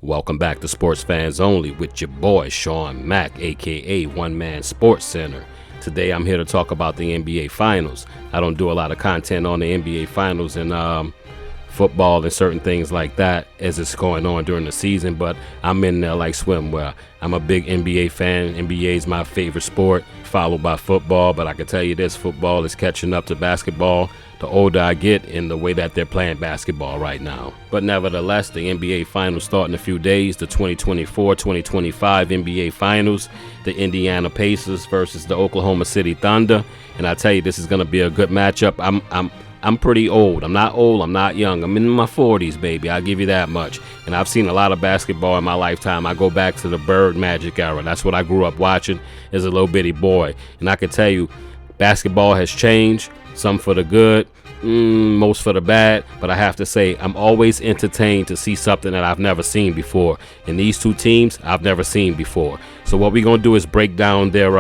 Welcome back to Sports Fans Only with your boy Sean Mack, aka One Man Sports Center. Today I'm here to talk about the NBA Finals. I don't do a lot of content on the NBA Finals and football and certain things like that as it's going on during the season, but I'm in there like swimwear. I'm a big NBA fan. NBA is my favorite sport, followed by football, but I can tell you this, football is catching up to basketball the older I get in the way that they're playing basketball right now. But nevertheless, the NBA Finals start in a few days, the 2024-2025 NBA Finals, the Indiana Pacers versus the Oklahoma City Thunder, and I tell you, this is going to be a good matchup. I'm pretty old. I'm not old. I'm not young. I'm in my 40s, baby. I'll give you that much. And I've seen a lot of basketball in my lifetime. I go back to the Bird Magic era. That's what I grew up watching as a little bitty boy. And I can tell you, basketball has changed, some for the good, most for the bad. But I have to say, I'm always entertained to see something that I've never seen before. And these two teams, I've never seen before. So what we're going to do is break down their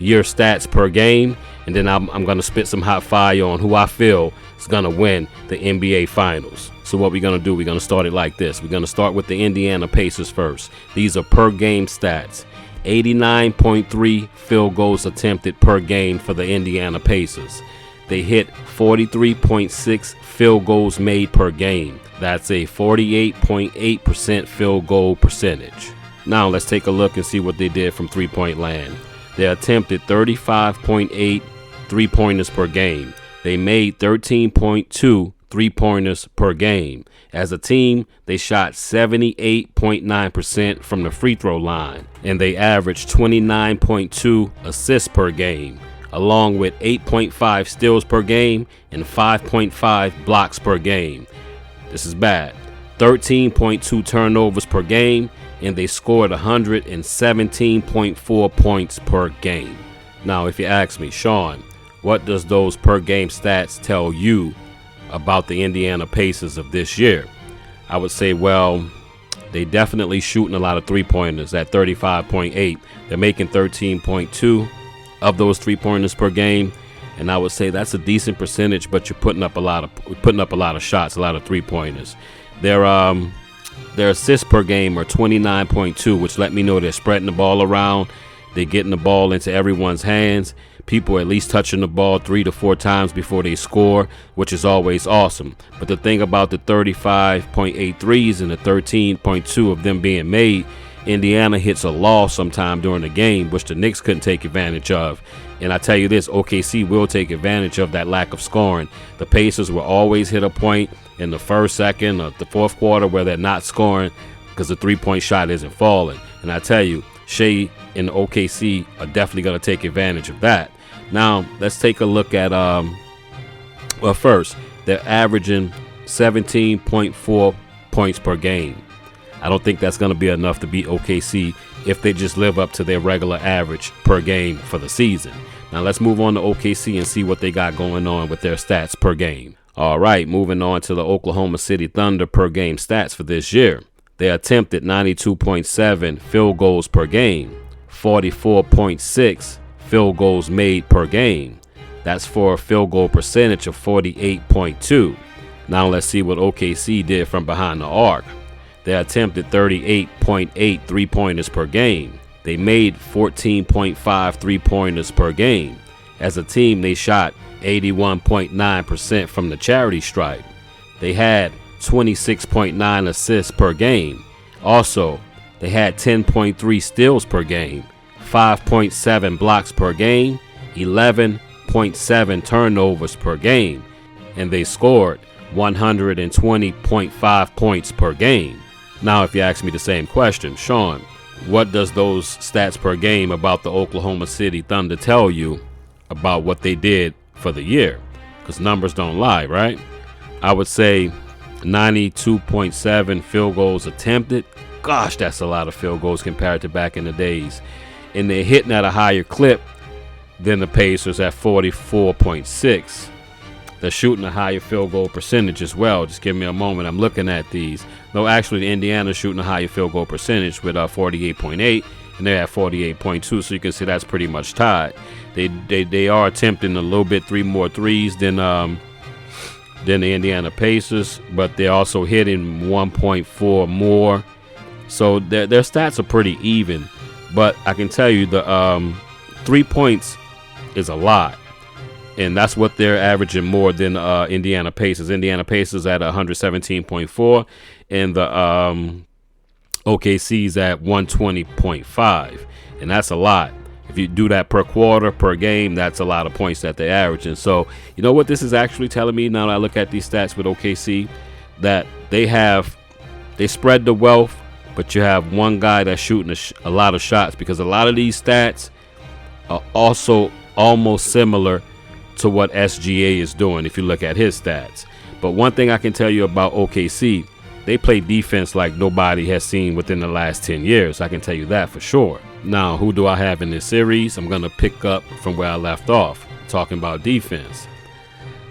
year stats per game. And then I'm going to spit some hot fire on who I feel is going to win the NBA Finals. So what we're going to do, we're going to start it like this. We're going to start with the Indiana Pacers first. These are per game stats. 89.3 field goals attempted per game for the Indiana Pacers. They hit 43.6 field goals made per game. That's a 48.8% field goal percentage. Now let's take a look and see what they did from three-point land. They attempted 35.8 three-pointers per game. They made 13.2 three-pointers per game. As a team, they shot 78.9% from the free throw line, and they averaged 29.2 assists per game, along with 8.5 steals per game and 5.5 blocks per game. This is bad. 13.2 turnovers per game, and they scored 117.4 points per game. Now, if you ask me, Sean, what does those per game stats tell you about the Indiana Pacers of this year? I would say, well, they definitely shooting a lot of three-pointers at 35.8. They're making 13.2 of those three-pointers per game, and I would say that's a decent percentage, but you're putting up a lot of shots, a lot of three-pointers. Their assists per game are 29.2, which let me know they're spreading the ball around. They're getting the ball into everyone's hands. People at least touching the ball 3 to 4 times before they score, which is always awesome. But the thing about the 35.8 threes and the 13.2 of them being made, Indiana hits a lull sometime during the game, which the Knicks couldn't take advantage of. And I tell you this, OKC will take advantage of that lack of scoring. The Pacers will always hit a point in the first, second, or the fourth quarter where they're not scoring because the three-point shot isn't falling. And I tell you, Shea and OKC are definitely going to take advantage of that. Now, let's take a look at, first, they're averaging 17.4 points per game. I don't think that's going to be enough to beat OKC if they just live up to their regular average per game for the season. Now, let's move on to OKC and see what they got going on with their stats per game. All right, moving on to the Oklahoma City Thunder per game stats for this year. They attempted 92.7 field goals per game, 44.6 field goals made per game. That's for a field goal percentage of 48.2. Now let's see what OKC did from behind the arc. They attempted 38.8 three-pointers per game. They made 14.5 three-pointers per game. As a team, they shot 81.9% from the charity stripe. They had 26.9 assists per game. Also, they had 10.3 steals per game, 5.7 blocks per game, 11.7 turnovers per game, and they scored 120.5 points per game. Now, if you ask me the same question, Sean, what does those stats per game about the Oklahoma City Thunder tell you about what they did for the year? Because numbers don't lie, right? I would say 92.7 field goals attempted. Gosh, that's a lot of field goals compared to back in the days. And they're hitting at a higher clip than the Pacers at 44.6. They're shooting a higher field goal percentage as well. Just give me a moment. I'm looking at these. No, actually, the Indiana's shooting a higher field goal percentage with 48.8, and they're at 48.2. So you can see that's pretty much tied. They are attempting a little bit 3 more threes than the Indiana Pacers, but they're also hitting 1.4 more So their stats are pretty even. But I can tell you the 3 points is a lot. And that's what they're averaging more than Indiana Pacers. Indiana Pacers at 117.4, and the OKC's at 120.5, and that's a lot. If you do that per quarter, per game, that's a lot of points that they're averaging. So you know what this is actually telling me now that I look at these stats with OKC, that they spread the wealth, but you have one guy that's shooting a lot of shots, because a lot of these stats are also almost similar to what SGA is doing if you look at his stats. But one thing I can tell you about OKC, they play defense like nobody has seen within the last 10 years. I can tell you that for sure. Now, who do I have in this series? I'm going to pick up from where I left off, talking about defense.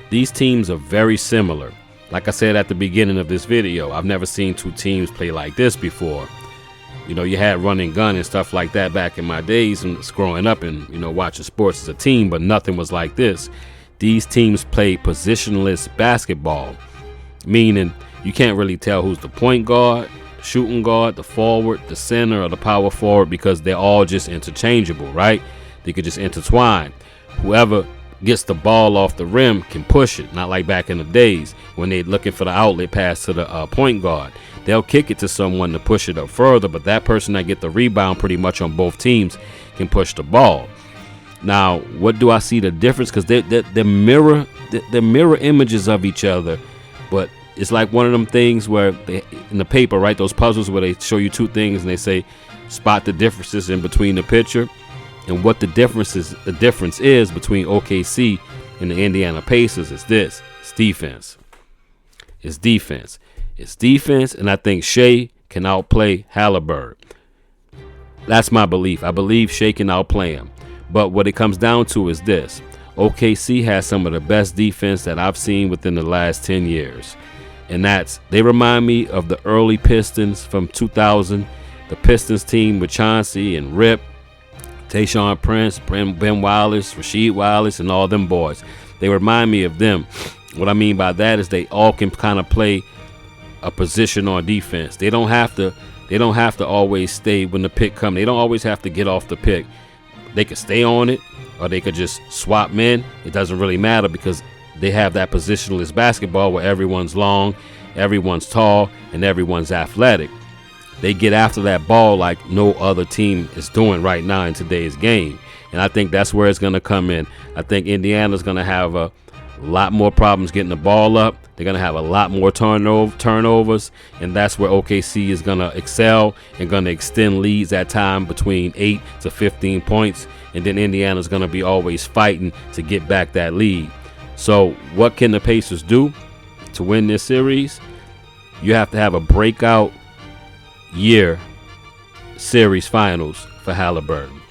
These teams are very similar. Like I said at the beginning of this video, I've never seen two teams play like this before. You know, you had run and gun and stuff like that back in my days and growing up and, you know, watching sports as a team, but nothing was like this. These teams play positionless basketball, meaning you can't really tell who's the point guard, the shooting guard, the forward, the center, or the power forward, because they're all just interchangeable, right? They could just intertwine. Whoever gets the ball off the rim can push it, not like back in the days when they're looking for the outlet pass to the point guard. They'll kick it to someone to push it up further, but that person that get the rebound pretty much on both teams can push the ball. Now, what do I see the difference? Because they're mirror images of each other, but it's like one of them things where they, in the paper, right, those puzzles where they show you two things and they say spot the differences in between the picture, and what the difference is between OKC and the Indiana Pacers is this: it's defense. It's defense. It's defense, and I think Shai can outplay Halliburton. That's my belief. I believe Shai can outplay him. But what it comes down to is this: OKC has some of the best defense that I've seen within the last 10 years. And they remind me of the early Pistons from 2000, the Pistons team with Chauncey and Rip, Tayshaun Prince, Ben Wallace, Rasheed Wallace, and all them boys. They remind me of them. What I mean by that is they all can kind of play a position on defense. They don't have to always stay when the pick comes. They don't always have to get off the pick. They could stay on it, or they could just swap men. It doesn't really matter, because they have that positionless basketball where everyone's long, everyone's tall, and everyone's athletic. They get after that ball like no other team is doing right now in today's game. And I think that's where it's going to come in. I think Indiana's going to have a lot more problems getting the ball up. They're going to have a lot more turnovers, and that's where OKC is going to excel and going to extend leads at time between 8 to 15 points, and then Indiana's going to be always fighting to get back that lead. So what can the Pacers do to win this series? You have to have a breakout year series finals for Halliburton.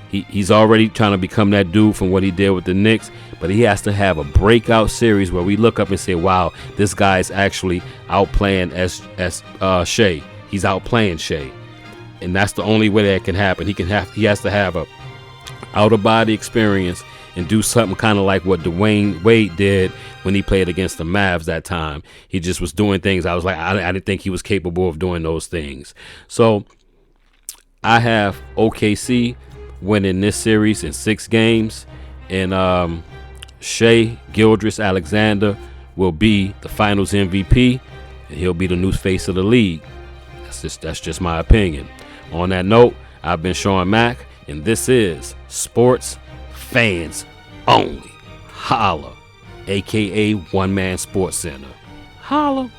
He's already trying to become that dude from what he did with the Knicks, but he has to have a breakout series where we look up and say, wow, this guy's actually outplaying Shai. He's outplaying Shai. And that's the only way that can happen. He has to have a out-of-body experience and do something kind of like what Dwayne Wade did when he played against the Mavs that time. He just was doing things. I was like, I didn't think he was capable of doing those things. So I have OKC winning this series in 6 games, and Shai Gilgeous-Alexander will be the Finals MVP, and he'll be the new face of the league. That's just my opinion. On that note, I've been Sean Mack, and this is Sports Fans Only. Holla, aka One Man Sports Center. Holla.